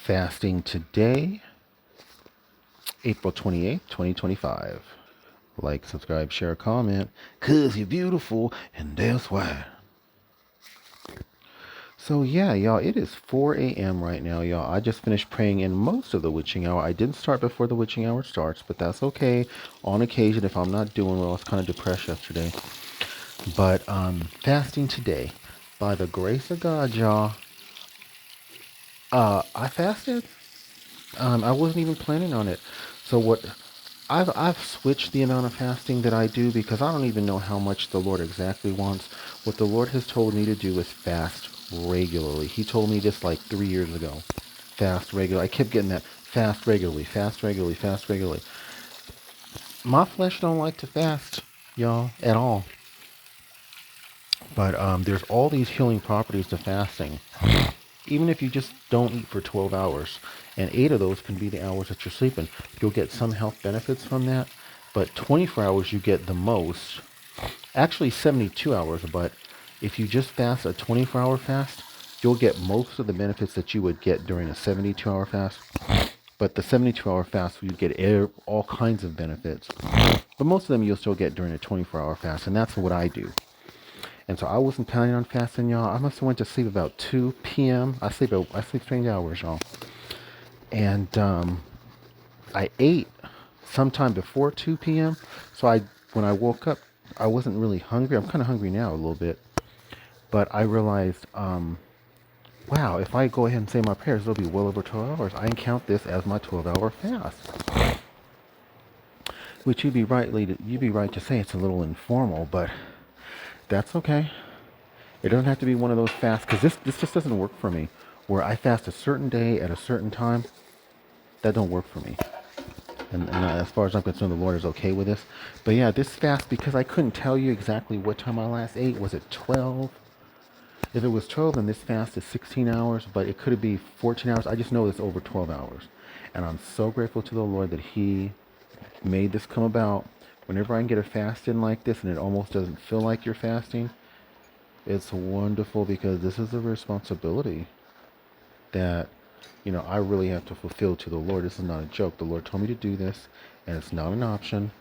Fasting today, April 28th, 2025. Like, subscribe, share, comment, cause you're beautiful, and that's why. So yeah, y'all, it is 4 a.m. right now, y'all. I just finished praying in most of the witching hour. I didn't start before the witching hour starts, but that's okay. On occasion, if I'm not doing well, I was kind of depressed yesterday. But fasting today, by the grace of God, y'all. I fasted. I wasn't even planning on it. So what I've switched the amount of fasting that I do because I don't even know how much the Lord exactly wants. What the Lord has told me to do is fast regularly. He told me this like 3 years ago. Fast regularly. I kept getting that fast regularly, fast regularly, fast regularly. My flesh don't like to fast, y'all, at all. But there's all these healing properties to fasting. Even if you just don't eat for 12 hours, and 8 of those can be the hours that you're sleeping, you'll get some health benefits from that. But 24 hours, you get the most. Actually, 72 hours, but if you just fast a 24-hour fast, you'll get most of the benefits that you would get during a 72-hour fast. But the 72-hour fast, you get all kinds of benefits. But most of them you'll still get during a 24-hour fast, and that's what I do. And so I wasn't planning on fasting, y'all. I must have went to sleep about 2 p.m. I sleep strange hours, y'all. And I ate sometime before 2 p.m. So when I woke up, I wasn't really hungry. I'm kind of hungry now a little bit. But I realized, wow, if I go ahead and say my prayers, it'll be well over 12 hours. I can count this as my 12-hour fast. Which you'd be right to say it's a little informal, but that's okay. It doesn't have to be one of those fasts, because this just doesn't work for me. Where I fast a certain day at a certain time, that don't work for me. And as far as I'm concerned, the Lord is okay with this. But yeah, this fast, because I couldn't tell you exactly what time I last ate. Was it 12? If it was 12, then this fast is 16 hours, but it could be 14 hours. I just know it's over 12 hours. And I'm so grateful to the Lord that He made this come about. Whenever I can get a fast in like this and it almost doesn't feel like you're fasting, it's wonderful, because this is a responsibility that, I really have to fulfill to the Lord. This is not a joke. The Lord told me to do this, and it's not an option.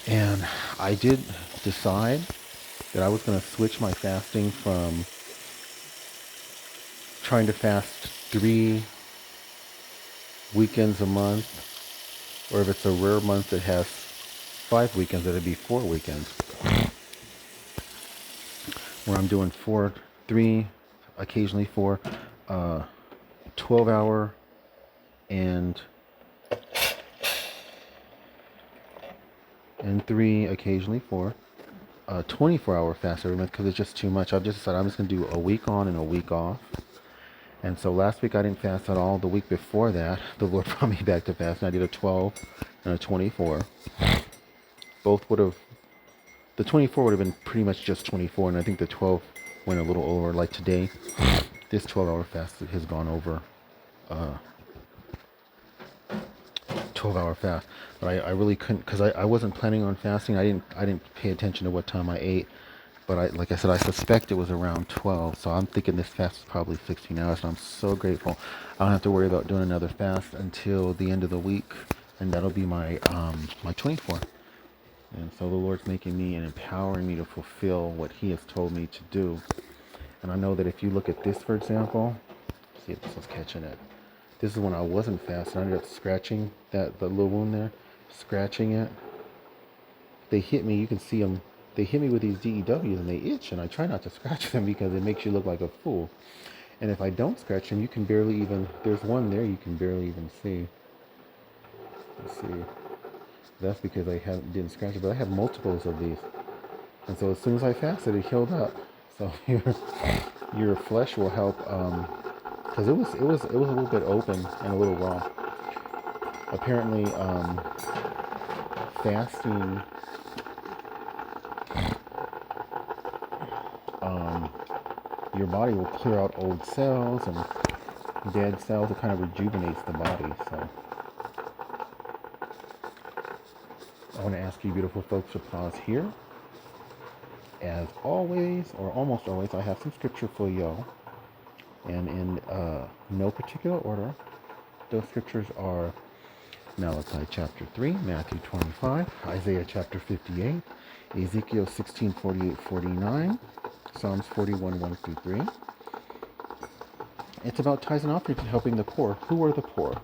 And I did decide that I was going to switch my fasting from trying to fast 3 weekends a month, or if it's a rare month that has 5 weekends, it'd be 4 weekends, where I'm doing 3, occasionally 4, 12-hour and 3, occasionally 4, 24-hour fast every month, because it's just too much. I've just decided I'm just going to do a week on and a week off. And so last week I didn't fast at all. The week before that, the Lord brought me back to fast, and I did a 12 and a 24. Both would have, the 24 would have been pretty much just 24, and I think the 12 went a little over. Like today, this 12-hour fast has gone over 12-hour fast. But I really couldn't, because I wasn't planning on fasting. I didn't pay attention to what time I ate. But like I said, I suspect it was around 12. So I'm thinking this fast is probably 16 hours. And I'm so grateful. I don't have to worry about doing another fast until the end of the week. And that'll be my 24. And so the Lord's making me and empowering me to fulfill what He has told me to do. And I know that if you look at this, for example, see if this was catching it. This is when I wasn't fasting. I ended up scratching the little wound there, scratching it. They hit me. You can see them. They hit me with these DEWs and they itch, and I try not to scratch them because it makes you look like a fool. And if I don't scratch them, you can barely even. There's one there you can barely even see. Let's see. That's because I didn't scratch it, but I have multiples of these. And so as soon as I fasted, it healed up. So your flesh will help. Because it was a little bit open and a little raw. Apparently, fasting your body will clear out old cells and dead cells. It kind of rejuvenates the body. So I want to ask you beautiful folks to pause here. As always, or almost always, I have some scripture for y'all. And in No particular order. Those scriptures are Malachi chapter 3, Matthew 25, Isaiah chapter 58, Ezekiel 16, 48, 49, Psalms 41, 1 through 3. It's about tithes and offerings and helping the poor. Who are the poor?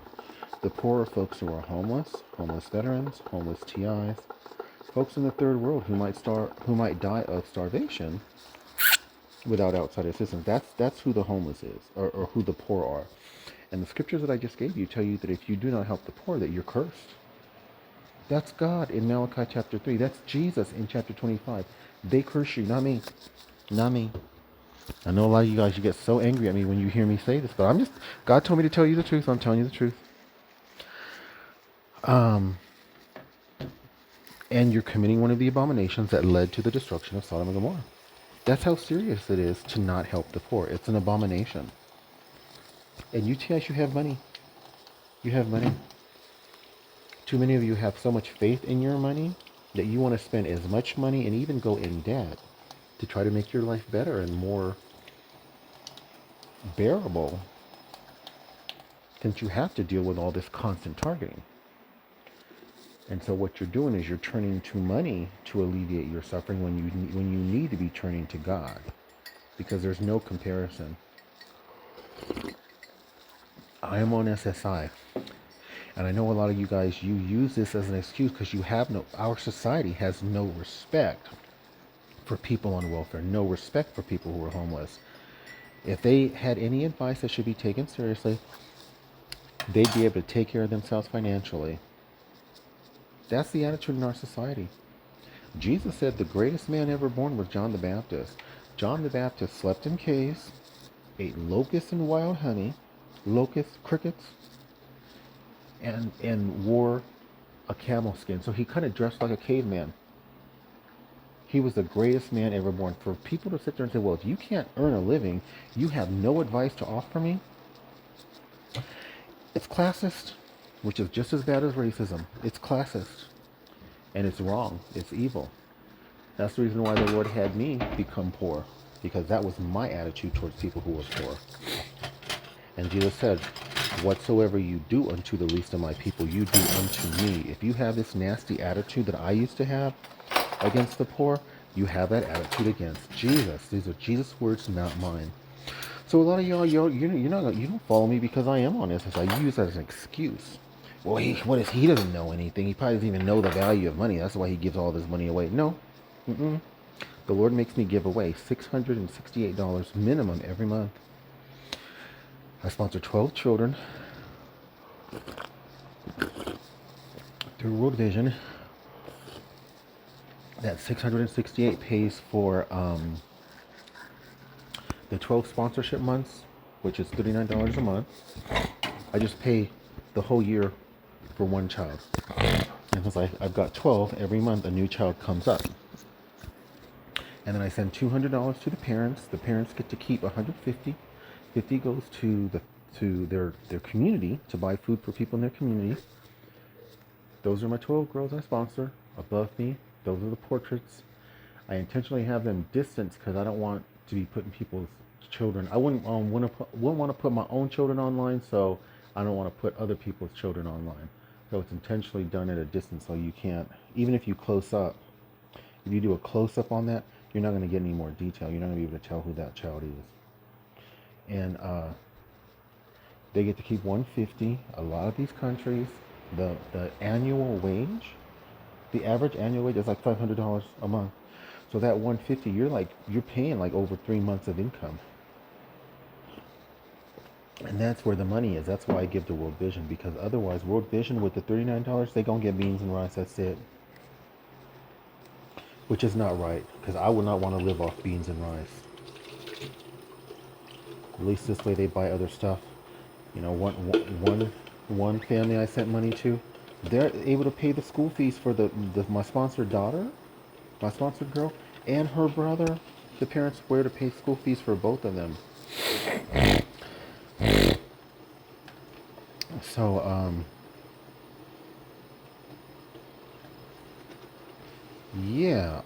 The poor are folks who are homeless, homeless veterans, homeless TIs, folks in the third world who might die of starvation without outside assistance. That's who the homeless is, or who the poor are. And the scriptures that I just gave you tell you that if you do not help the poor, that you're cursed. That's God in Malachi chapter 3. That's Jesus in chapter 25. They curse you, not me. Not me. I know a lot of you guys, you get so angry at me when you hear me say this, but God told me to tell you the truth. I'm telling you the truth. And you're committing one of the abominations that led to the destruction of Sodom and Gomorrah. That's how serious it is to not help the poor. It's an abomination. And UTS, you have money. You have money. Too many of you have so much faith in your money that you want to spend as much money and even go in debt to try to make your life better and more bearable, since you have to deal with all this constant targeting. And so what you're doing is you're turning to money to alleviate your suffering when you need to be turning to God, because there's no comparison. I am on SSI, and I know a lot of you guys, you use this as an excuse because our society has no respect for people on welfare, no respect for people who are homeless. If they had any advice that should be taken seriously, they'd be able to take care of themselves financially. That's the attitude in our society. Jesus said the greatest man ever born was John the Baptist. John the Baptist slept in caves, ate locusts and wild honey, locusts, crickets, and wore a camel skin. So he kind of dressed like a caveman. He was the greatest man ever born. For people to sit there and say, well, if you can't earn a living, you have no advice to offer me, it's classist, which is just as bad as racism. It's classist. And it's wrong. It's evil. That's the reason why the Lord had me become poor, because that was my attitude towards people who were poor. And Jesus said, whatsoever you do unto the least of my people, you do unto me. If you have this nasty attitude that I used to have against the poor, you have that attitude against Jesus. These are Jesus' words, not mine. So a lot of y'all, you don't follow me because I am on SSI. I use that as an excuse. Well, he doesn't know anything. He probably doesn't even know the value of money. That's why he gives all this money away. No. The Lord makes me give away $668 minimum every month. I sponsor 12 children through World Vision. That $668 pays for the 12 sponsorship months, which is $39 a month. I just pay the whole year for one child. And because I've got 12, every month a new child comes up. And then I send $200 to the parents. The parents get to keep $150. $50 goes to their community to buy food for people in their community. Those are my 12 girls I sponsor. Above me, those are the portraits. I intentionally have them distanced because I don't want to be putting people's children. I wouldn't want to put my own children online, so I don't want to put other people's children online. So it's intentionally done at a distance, so you can't, even if you close up, if you do a close up on that, you're not going to get any more detail. You're not going to be able to tell who that child is. And they get to keep $150. A lot of these countries, the annual wage, the average annual wage is like $500 a month. So that $150, you're paying like over 3 months of income. And that's where the money is. That's why I give to World Vision, because otherwise World Vision with the $39, they gonna get beans and rice. That's it. Which is not right, because I would not want to live off beans and rice. At least this way they buy other stuff. You know, one family I sent money to, they're able to pay the school fees for my sponsored daughter, my sponsored girl, and her brother. The parents were to pay school fees for both of them. So, yeah,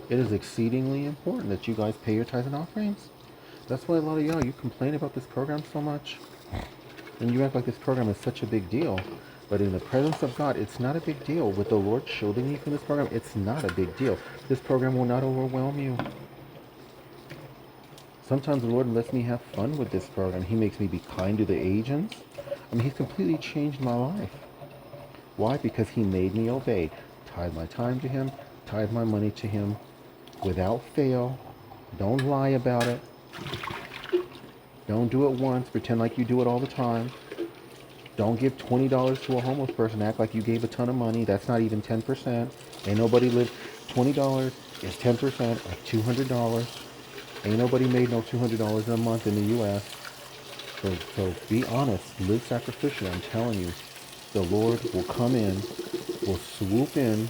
it is exceedingly important that you guys pay your tithes and offerings. That's why a lot of y'all, you complain about this program so much. And you act like this program is such a big deal. But in the presence of God, it's not a big deal. With the Lord shielding you from this program, it's not a big deal. This program will not overwhelm you. Sometimes the Lord lets me have fun with this program. He makes me be kind to the agents. I mean, He's completely changed my life. Why? Because He made me obey. Tithe my time to Him, tithe my money to Him without fail. Don't lie about it. Don't do it once. Pretend like you do it all the time. Don't give $20 to a homeless person. Act like you gave a ton of money. That's not even 10%. Ain't nobody live. $20 is 10% of $200. Ain't nobody made no $200 in a month in the U.S. So be honest. Live sacrificially. I'm telling you, the Lord will come in, will swoop in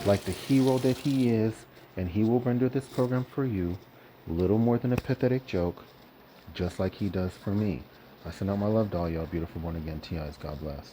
like the hero that He is, and He will render this program for you little more than a pathetic joke, just like He does for me. I send out my love to all y'all beautiful born again TIs. God bless.